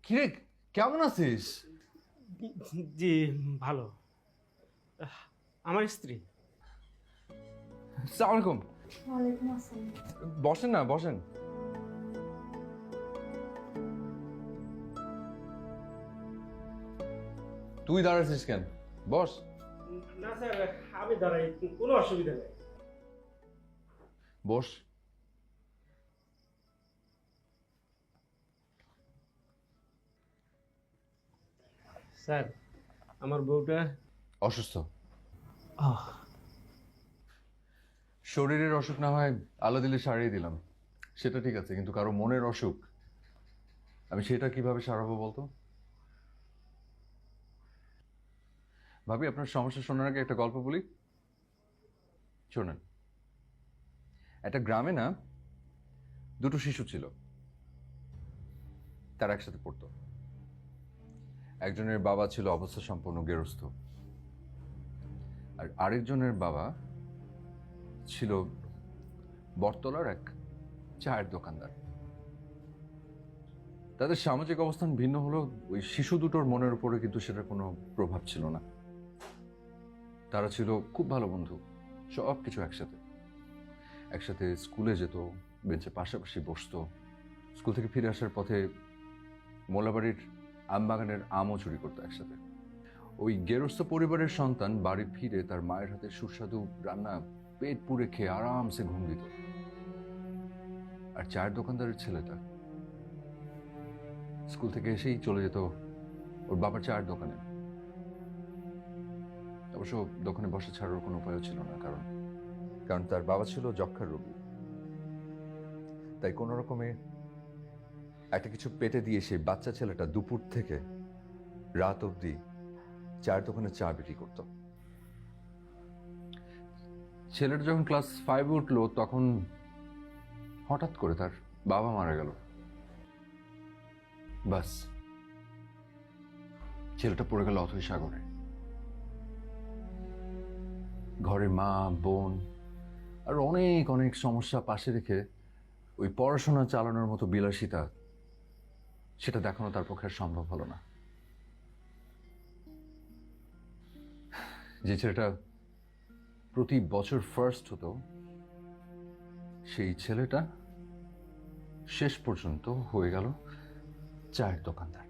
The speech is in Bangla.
কিরে, কেমন আছিস? জি ভালো। আমার স্ত্রী। আসসালামু আলাইকুম। ওয়ালাইকুম আসসালাম। বসেন না, বসেন। তুই দাঁড়াচ্ছিস কেন? বস। না স্যার, আমি দাঁড়াই, কোনো অসুবিধা নেই। বস। স্যার, আমার বউটা অসুস্থ। শরীরের অসুখ না হয় আলো দিলে সারিয়ে দিলাম, সেটা ঠিক আছে, কিন্তু কারো মনের অসুখ আমি সেটা কিভাবে সারাবো বলতো? ভাবি, আপনার সমস্যা শোনার আগে একটা গল্প বলি, শোনেন। একটা গ্রামে না দুটো শিশু ছিল, তারা একসাথে পড়তো। একজনের বাবা ছিল অবস্থা সম্পন্ন গেরস্থ, আর আরেকজনের বাবা ছিল বটতলার এক চায়ের দোকানদার। তাদের সামাজিক অবস্থান ভিন্ন হলেও ওই শিশু দুটোর মনের উপরে কিন্তু সেটার কোনো প্রভাব ছিল না। তারা ছিল খুব ভালো বন্ধু, সব কিছু একসাথে একসাথে স্কুলে যেত, বেঞ্চে পাশাপাশি বসতো। স্কুল থেকে ফিরে আসার পথে মোলাবাড়ির আম বাগানের আমও চুরি করতো একসাথে। ওই গেরস্থ পরিবারের সন্তান বাড়ি ফিরে তার মায়ের হাতে সুস্বাদু রান্না পেট পুড়ে খেয়ে আরামসে ঘুম দিত। আর চায়ের দোকানদারের ছেলেটা স্কুল থেকে এসেই চলে যেত ওর বাবার চায়ের দোকানে। অবশ্য দোকানে বসে ছাড়ার কোনো উপায়ও ছিল না, কারণ কারণ তার বাবা ছিল যক্ষ্মার রোগী। তাই কোনো রকমে একটা কিছু পেটে দিয়ে সেই বাচ্চা ছেলেটা দুপুর থেকে রাত অবধি চায়ের দোকানে চা বিক্রি করত। ছেলেটা যখন ক্লাস 5 উঠলো, তখন হঠাৎ করে তার বাবা মারা গেল। বাস, ছেলেটা পড়ে গেল অথৈ সাগরে। ঘরে মা, বোন আর অনেক অনেক সমস্যা পাশে রেখে ওই পড়াশোনা চালানোর মতো বিলাসিতা সেটা দেখানো তার পক্ষে আর সম্ভব হলো না। যে ছেলেটা প্রতি বছর ফার্স্ট হতো, সেই ছেলেটা শেষ পর্যন্ত হয়ে গেল চায়ের দোকানদার।